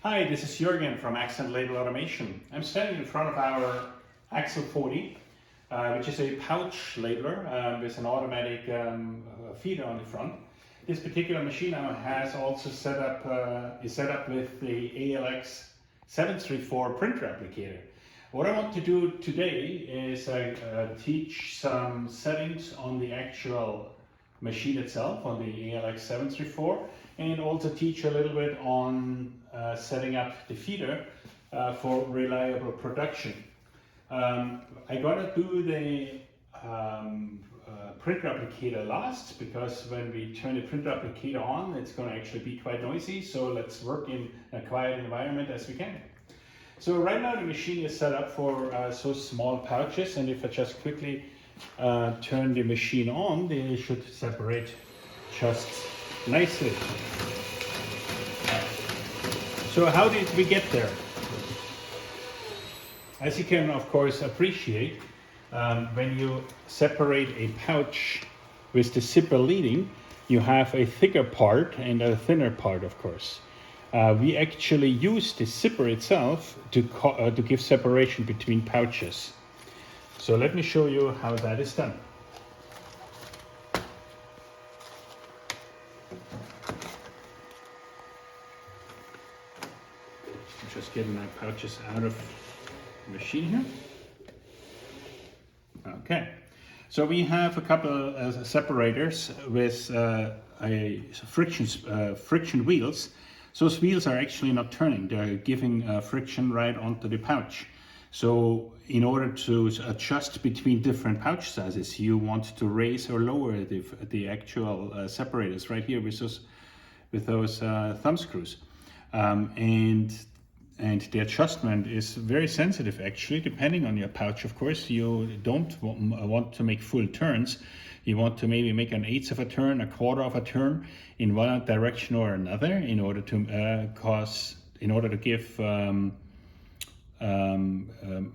Hi, this is Jürgen from Accent Label Automation. I'm standing in front of our AXL40, which is a pouch labeler with an automatic feeder on the front. This particular machine now has also is set up with the AXL40Print printer applicator. What I want to do today is teach some settings on the actual machine itself, on the AXL40, and also teach a little bit on setting up the feeder for reliable production. I'm gonna do the printer applicator last, because when we turn the printer applicator on, it's gonna actually be quite noisy. So let's work in a quiet environment as we can. So right now the machine is set up for so small pouches, and if I just quickly turn the machine on, they should separate just nicely. So how did we get there? As you can of course appreciate, when you separate a pouch with the zipper leading, you have a thicker part and a thinner part, of course. We actually use the zipper itself to give separation between pouches. So let me show you how that is done. I'm just getting my pouches out of the machine here. Okay, so we have a couple of separators with friction wheels. Those wheels are actually not turning, they're giving friction right onto the pouch. So in order to adjust between different pouch sizes, you want to raise or lower the actual separators right here with those thumb screws. And the adjustment is very sensitive actually, depending on your pouch. Of course, you don't want to make full turns. You want to maybe make an eighth of a turn, a quarter of a turn in one direction or another in order to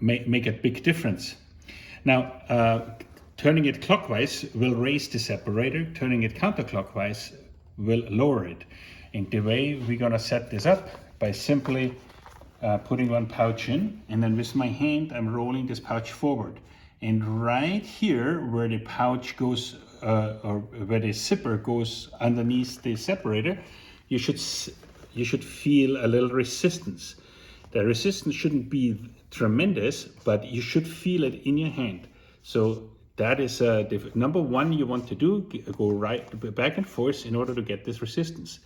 make a big difference. Now, turning it clockwise will raise the separator, turning it counterclockwise will lower it. And the way we're gonna set this up by simply putting one pouch in, and then with my hand I'm rolling this pouch forward. And right here where the pouch goes, or where the zipper goes underneath the separator, you should feel a little resistance. The resistance shouldn't be tremendous, but you should feel it in your hand. So that is number one you want to do, go right back and forth in order to get this resistance.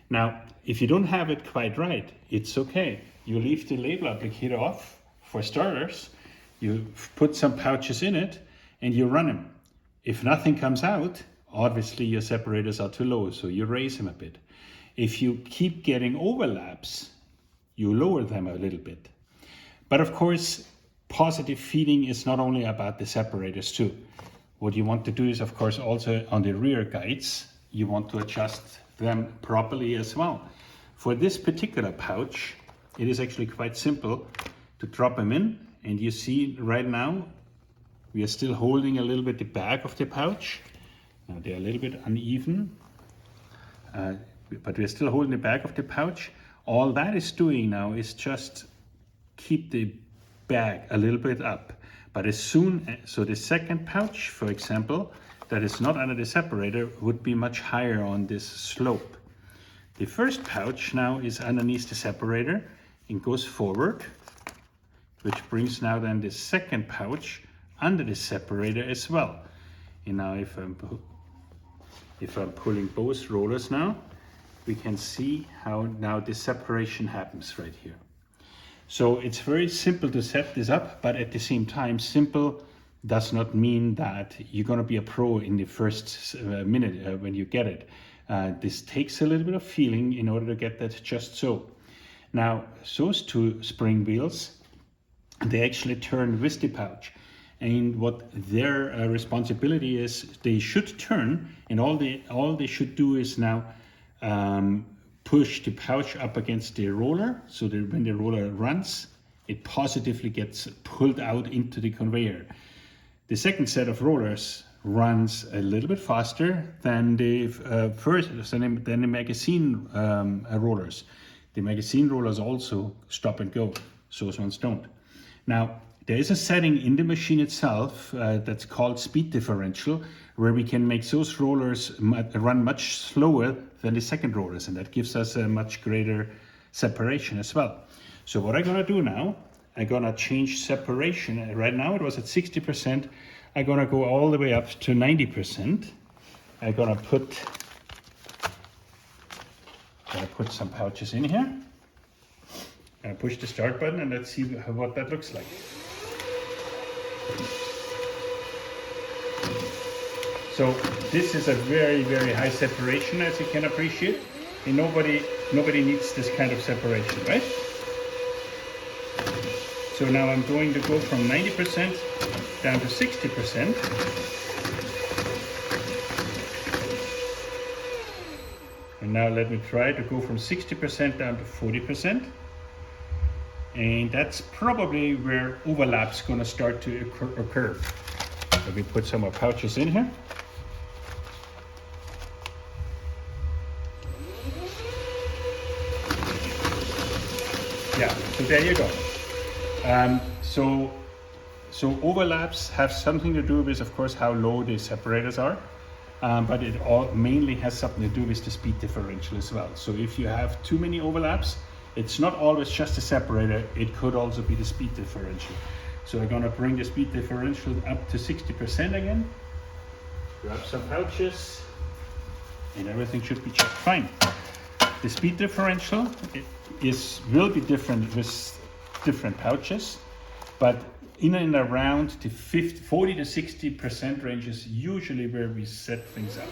Now, if you don't have it quite right, it's okay. You leave the label applicator off for starters, you put some pouches in it, and you run them. If nothing comes out, obviously your separators are too low, so you raise them a bit. If you keep getting overlaps, you lower them a little bit. But of course, positive feeding is not only about the separators too. What you want to do is, of course, also on the rear guides, you want to adjust them properly as well. For this particular pouch, it is actually quite simple to drop them in. And you see right now, we are still holding a little bit the back of the pouch. Now they're a little bit uneven, but we're still holding the back of the pouch. All that is doing now is just keep the bag a little bit up. But so the second pouch, for example, that is not under the separator would be much higher on this slope. The first pouch now is underneath the separator and goes forward, which brings now then the second pouch under the separator as well. And now if I'm pulling both rollers now, we can see how now this separation happens right here. So it's very simple to set this up, but at the same time, simple does not mean that you're going to be a pro in the first minute when you get it. This takes a little bit of feeling in order to get that just so. Now, those two spring wheels, they actually turn with the pouch. And what their responsibility is, they should turn, and all they should do is now push the pouch up against the roller, so that when the roller runs, it positively gets pulled out into the conveyor. The second set of rollers runs a little bit faster than the magazine rollers. The magazine rollers also stop and go, those ones don't. Now, there is a setting in the machine itself that's called speed differential, where we can make those rollers run much slower than the second rollers, and that gives us a much greater separation as well. So what I'm gonna do now, I'm gonna change separation. Right now it was at 60%. I'm gonna go all the way up to 90%. I'm gonna put some pouches in here. I push the start button and let's see what that looks like. So this is a very, very high separation, as you can appreciate. And nobody needs this kind of separation, right? So now I'm going to go from 90% down to 60%. And now let me try to go from 60% down to 40%. And that's probably where overlap's going to start to occur. Let me put some more pouches in here. Yeah, so there you go. So overlaps have something to do with, of course, how low the separators are, but it all mainly has something to do with the speed differential as well. So if you have too many overlaps, it's not always just the separator, it could also be the speed differential. So I'm gonna bring the speed differential up to 60% again, grab some pouches, and everything should be just fine. The speed differential will be different with different pouches, but in and around the 40 to 60% range is usually where we set things up.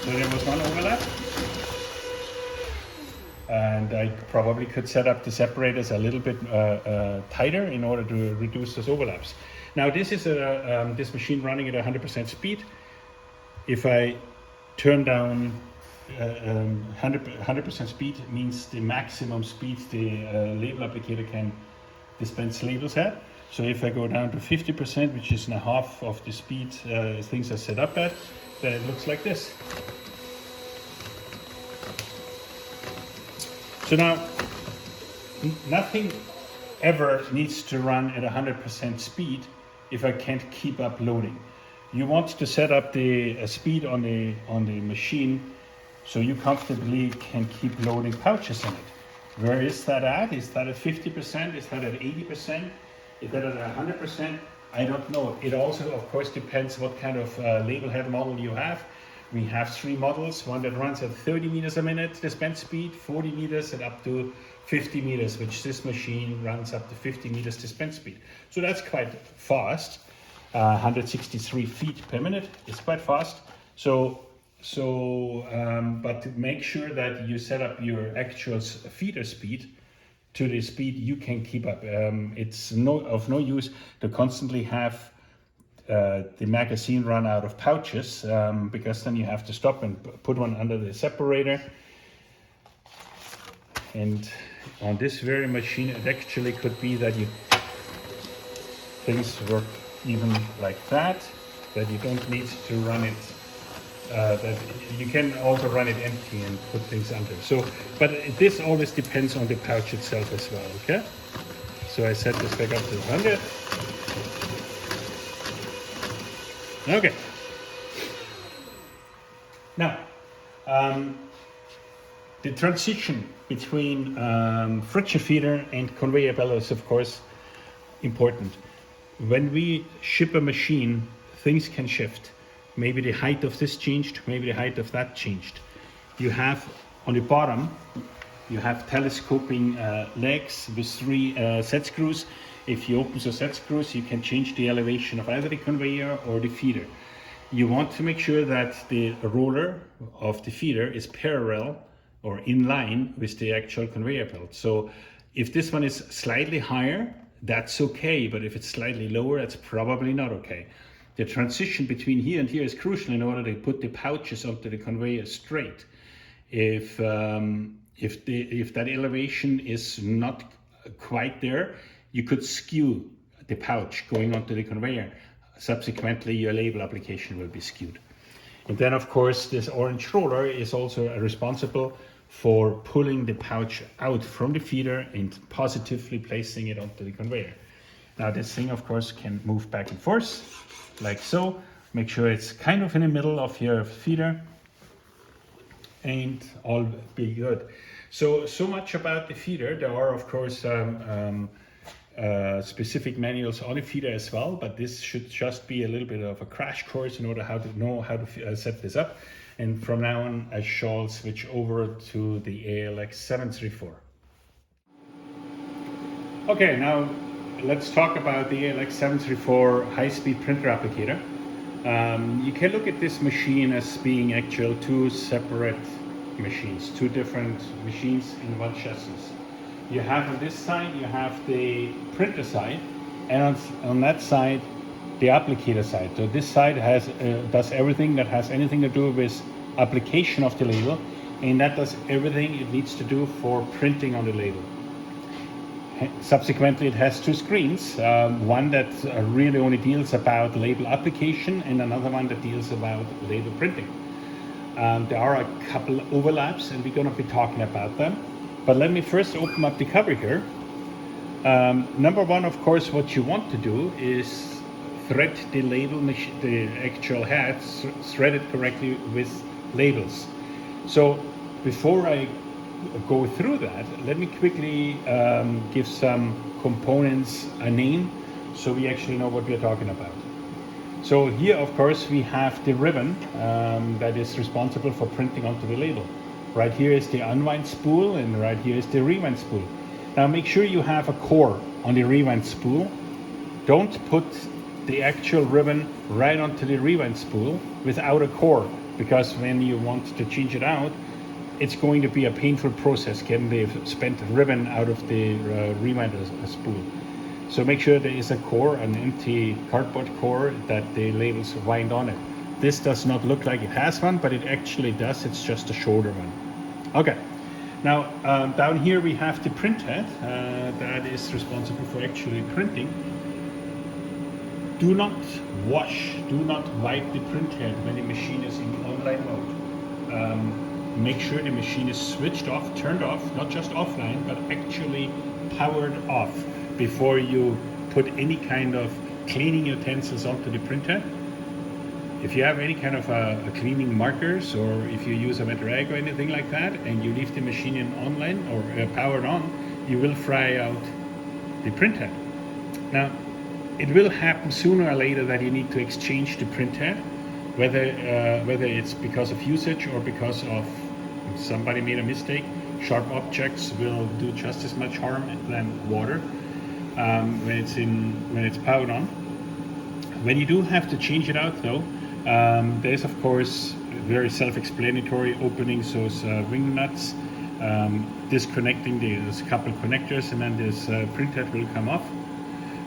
So there was one overlap, and I probably could set up the separators a little bit tighter in order to reduce those overlaps. Now this is this machine running at 100% speed. If I turn down 100% speed, means the maximum speed the label applicator can dispense labels at. So if I go down to 50%, which is half of the speed things are set up at, then it looks like this. So now, nothing ever needs to run at 100% speed if I can't keep up loading. You want to set up the speed on the machine so you comfortably can keep loading pouches in it. Where is that at? Is that at 50%? Is that at 80%? Is that at 100%? I don't know. It also, of course, depends what kind of label head model you have. We have 3 models, one that runs at 30 meters a minute dispense speed, 40 meters and up to 50 meters, which this machine runs up to 50 meters dispense speed. So that's quite fast. 163 feet per minute is quite fast. But make sure that you set up your actual feeder speed to the speed you can keep up. It's of no use to constantly have the magazine run out of pouches, because then you have to stop and put one under the separator. And on this very machine, it actually could be that things work even like that you don't need to run it. That you can also run it empty and put things under. So, but this always depends on the pouch itself as well. Okay. So I set this back up to 100. Okay. Now, the transition between friction feeder and conveyor belt is, of course, important. When we ship a machine, things can shift. Maybe the height of this changed, maybe the height of that changed. You have on the bottom, you have telescoping legs with 3 set screws. If you open the set screws, you can change the elevation of either the conveyor or the feeder. You want to make sure that the roller of the feeder is parallel or in line with the actual conveyor belt. So if this one is slightly higher, that's okay, but if it's slightly lower, that's probably not okay. The transition between here and here is crucial in order to put the pouches onto the conveyor straight. If that elevation is not quite there, you could skew the pouch going onto the conveyor. Subsequently, your label application will be skewed. And then of course this orange roller is also responsible for pulling the pouch out from the feeder and positively placing it onto the conveyor. Now this thing of course can move back and forth like so. Make sure it's kind of in the middle of your feeder and all be good. So much about the feeder. There are of course specific manuals on the feeder as well, but this should just be a little bit of a crash course in order how to know how to set this up. And from now on I shall switch over to the AXL40. Okay, now let's talk about the AXL40 high-speed printer applicator. You can look at this machine as being actually two separate machines, two different machines in one chassis. You have on this side, you have the printer side, and on that side, the applicator side. So this side does everything that has anything to do with application of the label, and that does everything it needs to do for printing on the label. Subsequently, it has two screens, one that really only deals about label application and another one that deals about label printing. There are a couple overlaps and we're going to be talking about them. But let me first open up the cover here. Number one, of course, what you want to do is thread the label, the actual head, thread it correctly with labels. So before I go through that, let me quickly give some components a name so we actually know what we're talking about. So here of course we have the ribbon that is responsible for printing onto the label. Right here is the unwind spool and right here is the rewind spool. Now make sure you have a core on the rewind spool. Don't put the actual ribbon right onto the rewind spool without a core, because when you want to change it out, it's going to be a painful process getting the spent ribbon out of the rewind spool. So make sure there is a core, an empty cardboard core, that the labels wind on it. This does not look like it has one, but it actually does. It's just a shorter one. Okay. Now down here we have the print head that is responsible for actually printing. Do not wash, do not wipe the print head when the machine is in online mode. Make sure the machine is switched off, turned off, not just offline, but actually powered off before you put any kind of cleaning utensils onto the printer. If you have any kind of cleaning markers, or if you use a wet rag or anything like that, and you leave the machine in online or powered on, you will fry out the print head. Now, it will happen sooner or later that you need to exchange the print head, whether it's because of usage or because of somebody made a mistake. Sharp objects will do just as much harm than water when it's powered on. When you do have to change it out though, there's of course very self-explanatory opening those ring nuts, disconnecting there's a couple connectors, and then this print head will come off.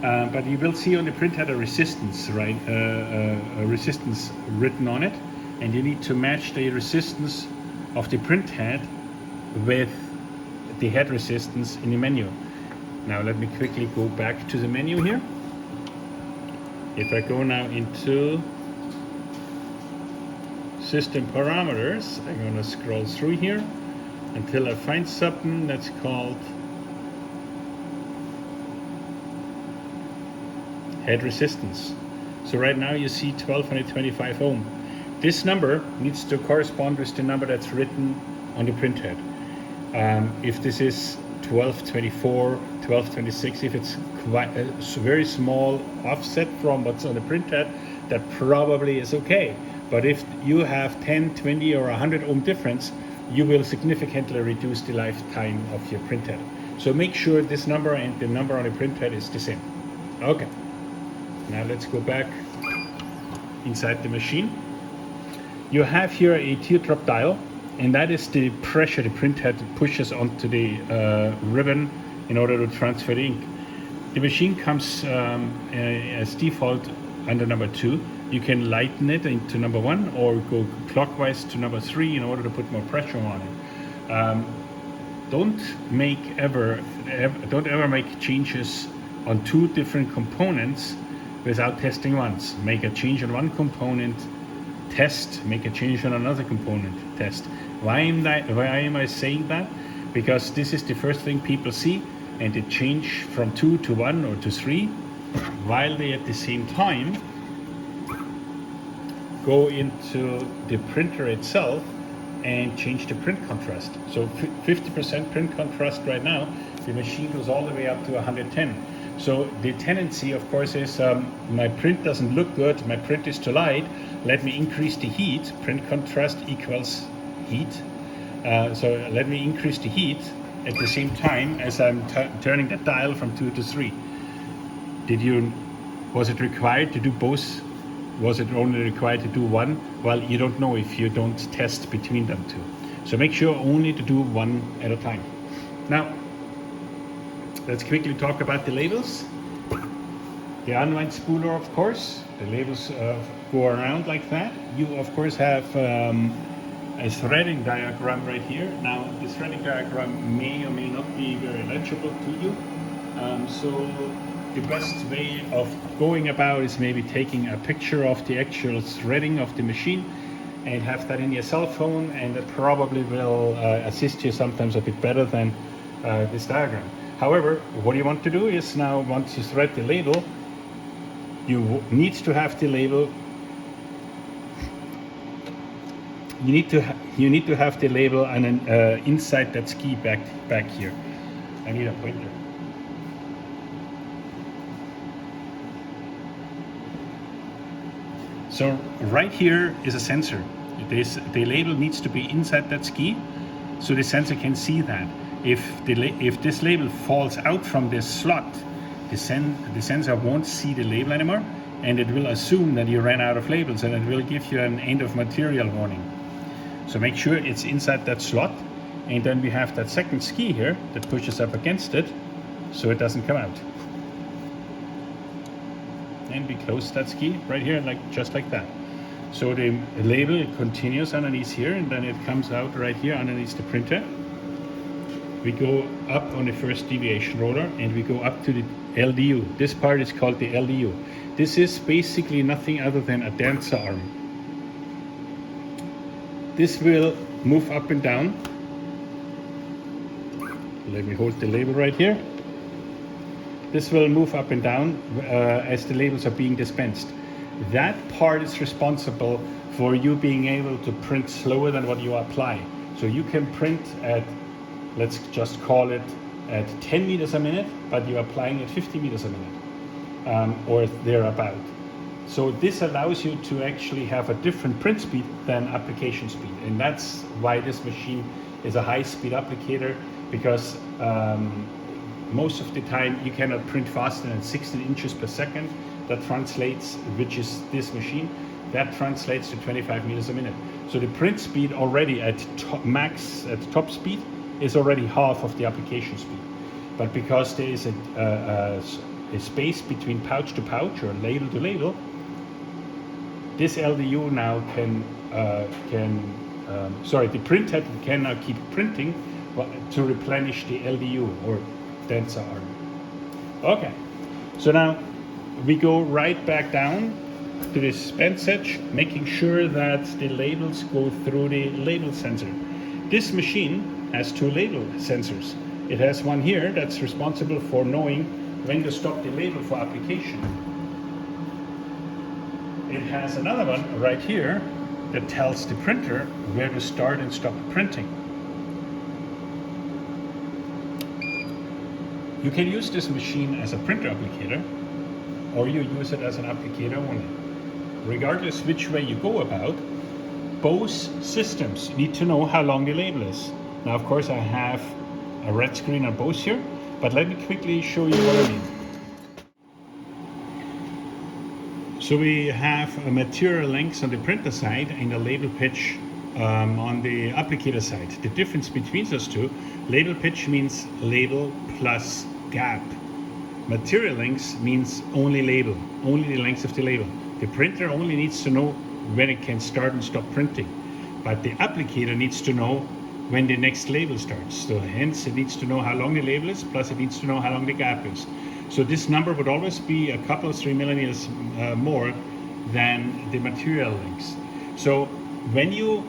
But you will see on the print head a resistance, right? A resistance written on it, and you need to match the resistance of the print head with the head resistance in the menu. Now let me quickly go back to the menu here. If I go now into system parameters, I'm going to scroll through here until I find something that's called head resistance. So right now you see 1225 ohm. This number needs to correspond with the number that's written on the print head. If this is 1224, 1226, if it's quite a very small offset from what's on the print head, that probably is okay. But if you have 10, 20 or 100 ohm difference, you will significantly reduce the lifetime of your print head. So make sure this number and the number on the print head is the same. Okay. Now let's go back inside the machine. You have here a teardrop dial, and that is the pressure the print head pushes onto the ribbon in order to transfer the ink. The machine comes as default under number 2. You can lighten it into number 1 or go clockwise to number 3 in order to put more pressure on it. Don't ever make changes on 2 different components without testing once. Make a change on one component, test, make a change on another component, test. Why am I saying that? Because this is the first thing people see, and they change from 2 to 1 or to 3, while they at the same time go into the printer itself and change the print contrast. So 50% print contrast right now, the machine goes all the way up to 110. So the tendency, of course, is my print doesn't look good, my print is too light, let me increase the heat. Print contrast equals heat. So let me increase the heat at the same time as I'm turning the dial from 2 to 3. Was it required to do both? Was it only required to do one? Well, you don't know if you don't test between them two. So make sure only to do one at a time. Now, let's quickly talk about the labels. The unwind spooler, of course, the labels go around like that. You, of course, have a threading diagram right here. Now, this threading diagram may or may not be very legible to you. So the best way of going about is maybe taking a picture of the actual threading of the machine and have that in your cell phone, and it probably will assist you sometimes a bit better than this diagram. However, what you want to do is now, once you thread the label, you need to have the label. You need to have the label and inside that ski back here. I need a pointer. So right here is a sensor. The label needs to be inside that ski, so the sensor can see that. If this label falls out from this slot, the sensor won't see the label anymore, and it will assume that you ran out of labels, and it will give you an end of material warning. So make sure it's inside that slot, and then we have that second ski here that pushes up against it, so it doesn't come out. And we close that ski right here, just like that. So the label continues underneath here, and then it comes out right here underneath the printer. We go up on the first deviation roller, and we go up to the LDU. This part is called the LDU. This is basically nothing other than a dancer arm. This will move up and down. Let me hold the label right here. This will move up and down as the labels are being dispensed. That part is responsible for you being able to print slower than what you apply. So you can print at, let's just call it at 10 meters a minute, but you're applying at 50 meters a minute, or thereabout. So this allows you to actually have a different print speed than application speed. And that's why this machine is a high-speed applicator, because most of the time you cannot print faster than 16 inches per second. That translates, which is this machine, that translates to 25 meters a minute. So the print speed already at top speed is already half of the application speed. But because there is a space between pouch to pouch or label to label, this LDU now the printhead can now keep printing to replenish the LDU, or dancer arm. Okay, so now we go right back down to this bench edge, making sure that the labels go through the label sensor. This machine has two label sensors. It has one here that's responsible for knowing when to stop the label for application. It has another one right here that tells the printer where to start and stop printing. You can use this machine as a printer applicator, or you use it as an applicator only. Regardless which way you go about, both systems need to know how long the label is. Now, of course, I have a red screen on both here, but let me quickly show you what I mean. So we have a material length on the printer side and a label pitch on the applicator side. The difference between those two, label pitch means label plus gap. Material length means only label, only the length of the label. The printer only needs to know when it can start and stop printing, but the applicator needs to know when the next label starts. So hence it needs to know how long the label is, plus it needs to know how long the gap is. So this number would always be a couple of 3 millimeters more than the material length. So when you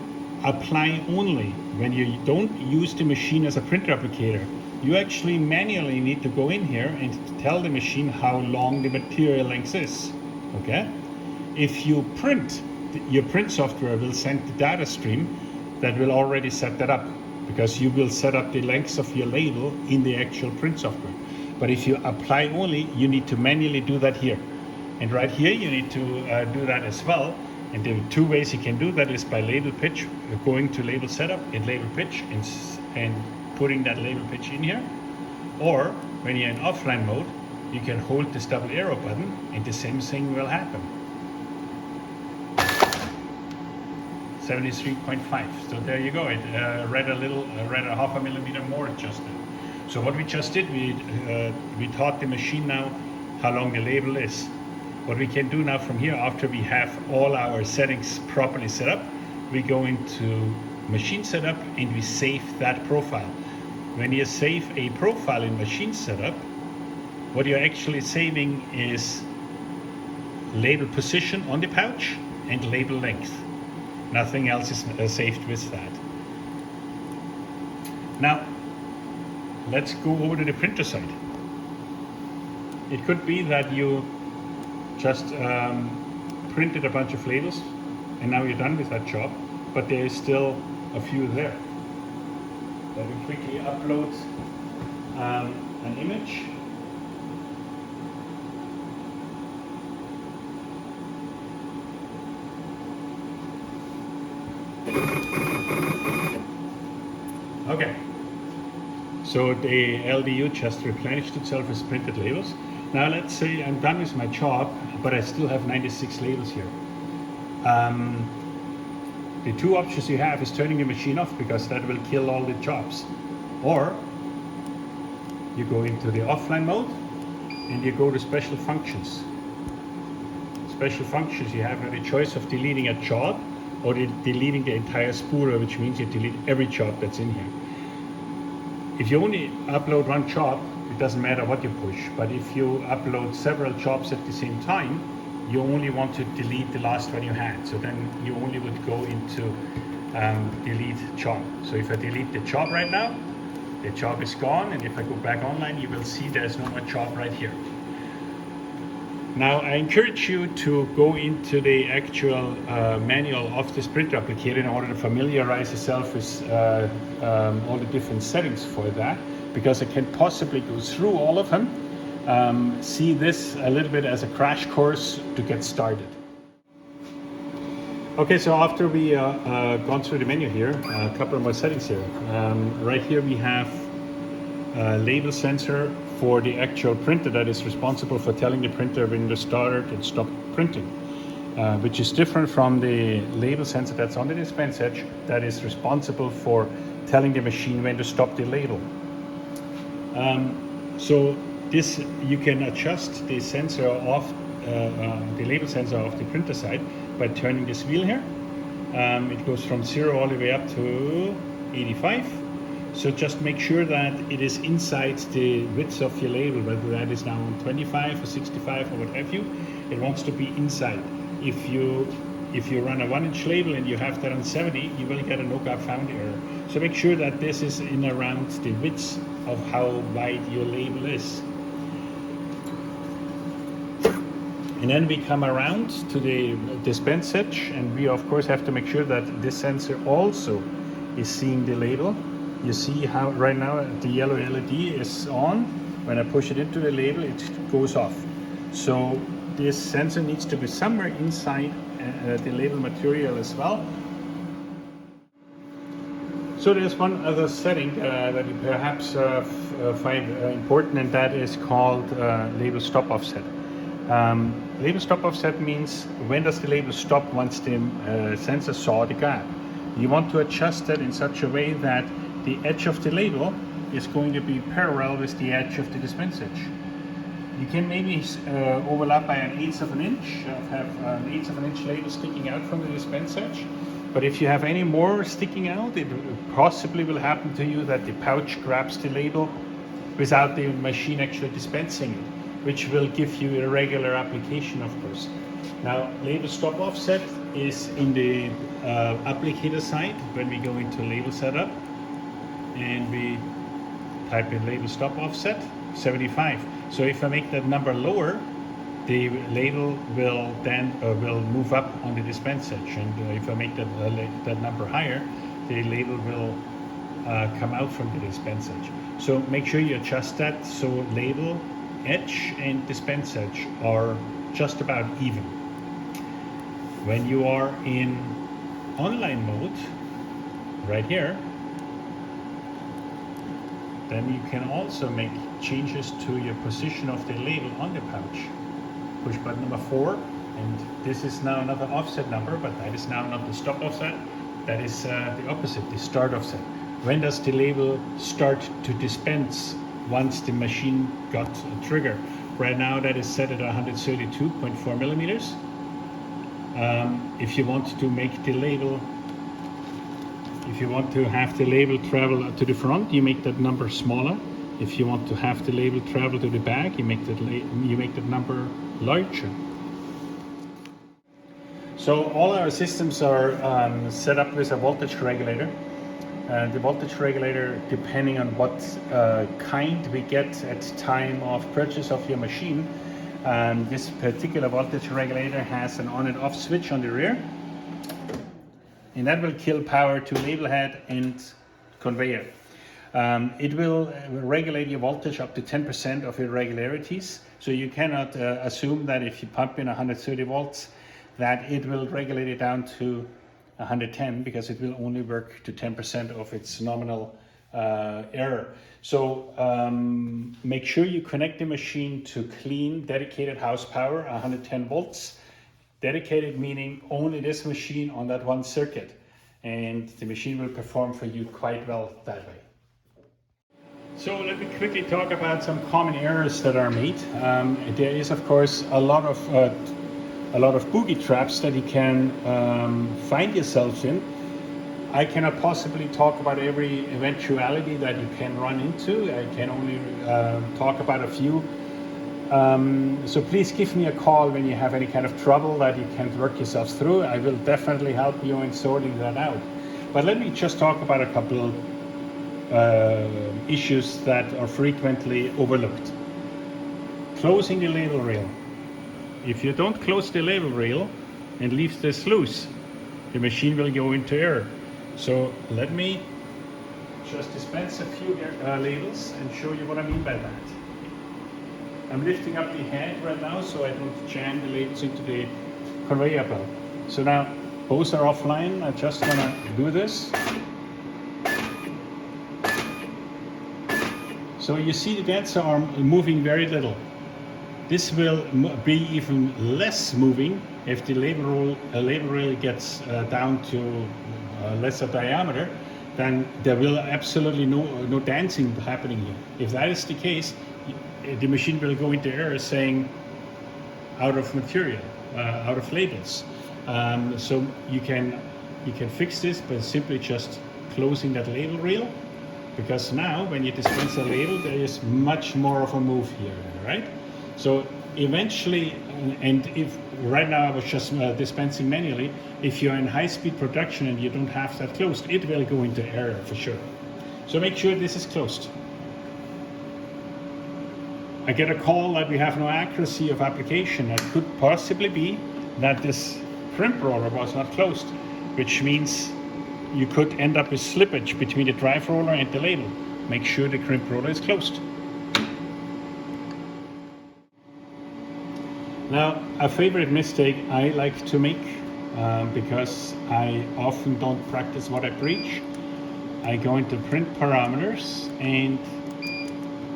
apply only, when you don't use the machine as a printer applicator, you actually manually need to go in here and tell the machine how long the material length is, okay? If you print, your print software will send the data stream that will already set that up, because you will set up the lengths of your label in the actual print software. But if you apply only, you need to manually do that here. And right here you need to do that as well. And the two ways you can do that is by label pitch, going to label setup and label pitch and putting that label pitch in here. Or when you're in offline mode, you can hold this double arrow button and the same thing will happen. 73.5. So there you go. It read a half a millimeter more adjusted. So what we just did, we taught the machine now how long the label is. What we can do now from here, after we have all our settings properly set up, we go into machine setup and we save that profile. When you save a profile in machine setup, what you're actually saving is label position on the pouch and label length. Nothing else is saved with that. Now, let's go over to the printer side. It could be that you just printed a bunch of labels and now you're done with that job, but there is still a few there. Let me quickly upload an image. Okay, so the LDU just replenished itself with printed labels. Now let's say I'm done with my job, but I still have 96 labels here. The two options you have is turning the machine off, because that will kill all the jobs. Or you go into the offline mode and you go to special functions. Special functions, you have the choice of deleting a job or deleting the entire spooler, which means you delete every job that's in here. If you only upload one job, it doesn't matter what you push, but if you upload several jobs at the same time, you only want to delete the last one you had. So then you only would go into delete job. So if I delete the job right now, the job is gone, and if I go back online, you will see there's no more job right here. Now I encourage you to go into the actual manual of this printer applicator in order to familiarize yourself with all the different settings for that, because I can possibly go through all of them. See this a little bit as a crash course to get started. Okay, so after we gone through the menu here, a couple of more settings here. Right here we have a label sensor for the actual printer that is responsible for telling the printer when to start and stop printing, which is different from the label sensor that's on the dispense edge that is responsible for telling the machine when to stop the label. So this, you can adjust the sensor of the label sensor of the printer side by turning this wheel here. It goes from 0 all the way up to 85. So just make sure that it is inside the width of your label, whether that is now on 25 or 65 or what have you. It wants to be inside. If you run a 1-inch label and you have that on 70, you will get a no gap found error. So make sure that this is in around the width of how wide your label is. And then we come around to the dispense edge, and we of course have to make sure that this sensor also is seeing the label. You see how right now the yellow LED is on. When I push it into the label, it goes off. So this sensor needs to be somewhere inside the label material as well. So there's one other setting that you perhaps find important, and that is called label stop offset. Label stop offset means when does the label stop once the sensor saw the gap. You want to adjust that in such a way that the edge of the label is going to be parallel with the edge of the dispense edge. You can maybe overlap by 1/8 of an inch, have an 1/8 of an inch label sticking out from the dispense edge. But if you have any more sticking out, it possibly will happen to you that the pouch grabs the label without the machine actually dispensing it, which will give you irregular application, of course. Now, label stop offset is in the applicator side when we go into label setup and we type in label stop offset 75. So if I make that number lower, the label will then will move up on the dispense edge, and if I make that number higher, the label will come out from the dispense edge. So make sure you adjust that so label edge and dispense edge are just about even. When you are in online mode, right here, then you can also make changes to your position of the label on the pouch. Push button number 4, and this is now another offset number, but that is now not the stop offset, that is the opposite, the start offset. When does the label start to dispense once the machine got a trigger? Right now that is set at 132.4 millimeters. If you want to make the label, if you want to have the label travel to the front, you make that number smaller. If you want to have the label travel to the back, you make that number larger. So all our systems are set up with a voltage regulator. The voltage regulator, depending on what kind we get at time of purchase of your machine, this particular voltage regulator has an on and off switch on the rear, and that will kill power to label head and conveyor. It will regulate your voltage up to 10% of irregularities, so you cannot assume that if you pump in 130 volts that it will regulate it down to 110, because it will only work to 10% of its nominal error. So make sure you connect the machine to clean dedicated house power, 110 volts. Dedicated meaning only this machine on that one circuit, and the machine will perform for you quite well that way. So let me quickly talk about some common errors that are made. There is of course a lot of booby traps that you can find yourself in. I cannot possibly talk about every eventuality that you can run into. I can only talk about a few. So please give me a call when you have any kind of trouble that you can't work yourself through. I will definitely help you in sorting that out. But let me just talk about a couple issues that are frequently overlooked. Closing the label rail. If you don't close the label rail and leave this loose, the machine will go into error. So let me just dispense a few labels and show you what I mean by that. I'm lifting up the head right now so I don't jam the labels into the conveyor belt. So now both are offline. I'm just gonna do this. So you see the dancer arm moving very little. This will be even less moving if the label rail gets down to lesser diameter. Then there will absolutely no dancing happening here. If that is the case, the machine will go into error saying out of material, out of labels. So you can fix this by simply just closing that label rail, because now when you dispense a label, there is much more of a move here, right? So eventually, and if right now I was just dispensing manually, if you're in high-speed production and you don't have that closed, it will go into error for sure. So make sure this is closed. I get a call that we have no accuracy of application. That could possibly be that this crimp roller was not closed, which means you could end up with slippage between the drive roller and the label. Make sure the crimp roller is closed. Now, a favorite mistake I like to make, because I often don't practice what I preach, I go into print parameters and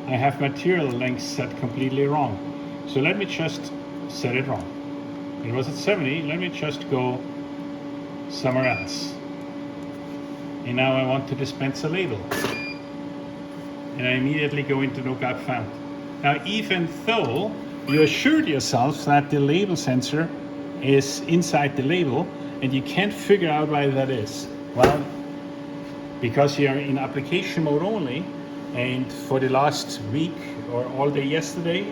I have material length set completely wrong. So let me just set it wrong. It was at 70, let me just go somewhere else. And now I want to dispense a label. And I immediately go into no gap found. Now, even though you assured yourself that the label sensor is inside the label and you can't figure out why that is, well, because you're in application mode only, and for the last week or all day yesterday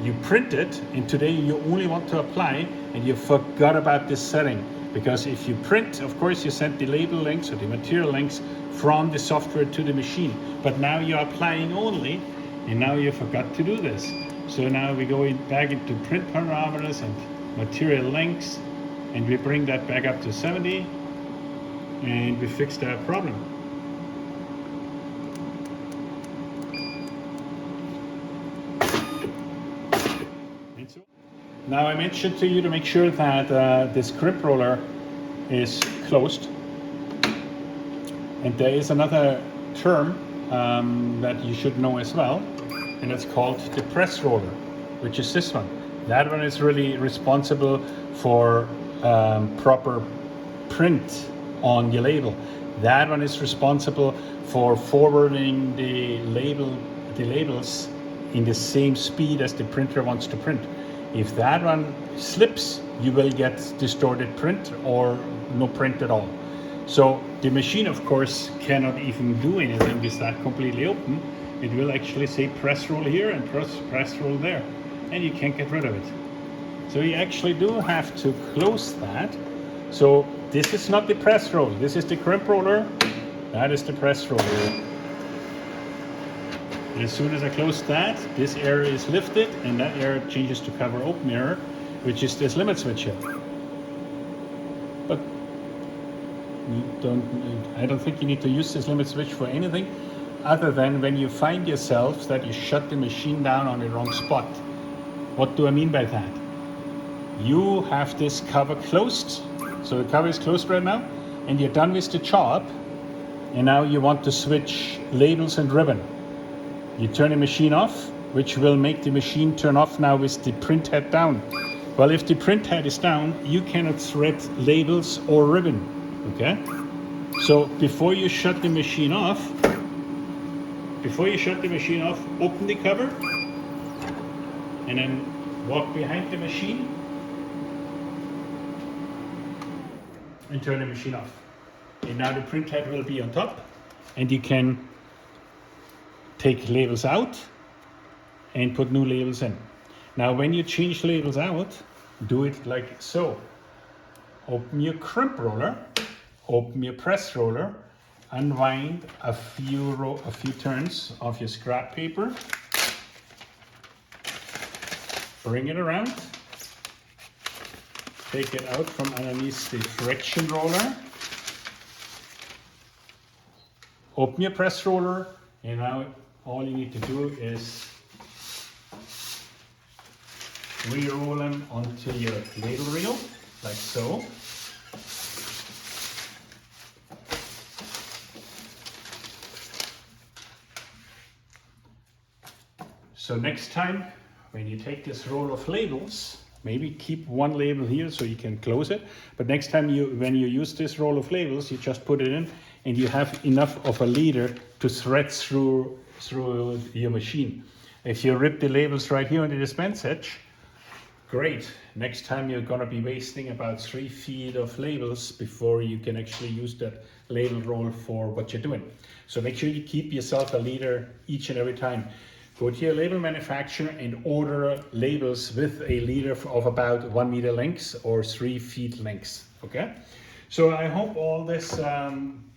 you printed, and today you only want to apply, and you forgot about this setting. Because if you print, of course, you send the label links or the material links from the software to the machine. But now you're applying only, and now you forgot to do this. So now we go back into print parameters and material links, and we bring that back up to 70, and we fix that problem. And so, now I mentioned to you to make sure that this crimp roller is closed. And there is another term that you should know as well, and it's called the press roller, which is this one. That one is really responsible for proper print on your label. That one is responsible for forwarding the labels in the same speed as the printer wants to print. If that one slips, you will get distorted print or no print at all. So the machine, of course, cannot even do anything with that completely open. It will actually say press roll here and press roll there, and you can't get rid of it. So you actually do have to close that. So this is not the press roll, this is the crimp roller, that is the press roller. And as soon as I close that, this area is lifted, and that area changes to cover open area, which is this limit switch here. But I don't think you need to use this limit switch for anything other than when you find yourself that you shut the machine down on the wrong spot. What do I mean by that? You have this cover closed, so the cover is closed right now, and you're done with the job, and now you want to switch labels and ribbon. You turn the machine off, which will make the machine turn off now with the print head down. Well, if the print head is down, you cannot thread labels or ribbon, okay? So before you shut the machine off, open the cover, and then walk behind the machine and turn the machine off. And now the print head will be on top, and you can take labels out and put new labels in. Now when you change labels out, do it like so. Open your crimp roller, open your press roller, unwind a few turns of your scrap paper, bring it around, take it out from underneath the friction roller, open your press roller, and now all you need to do is re-roll them onto your ladle reel, like so. So next time, when you take this roll of labels, maybe keep one label here so you can close it. But next time when you use this roll of labels, you just put it in, and you have enough of a leader to thread through your machine. If you rip the labels right here on the dispense edge, great. Next time you're gonna be wasting about 3 feet of labels before you can actually use that label roll for what you're doing. So make sure you keep yourself a leader each and every time. Go to your label manufacturer and order labels with a leader of about 1 meter length or 3 feet length, okay? So I hope all this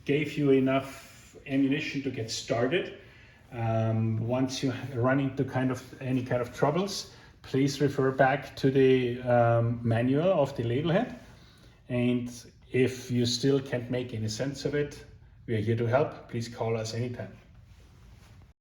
gave you enough ammunition to get started. Once you run into any kind of troubles, please refer back to the manual of the label head. And if you still can't make any sense of it, we are here to help. Please call us anytime.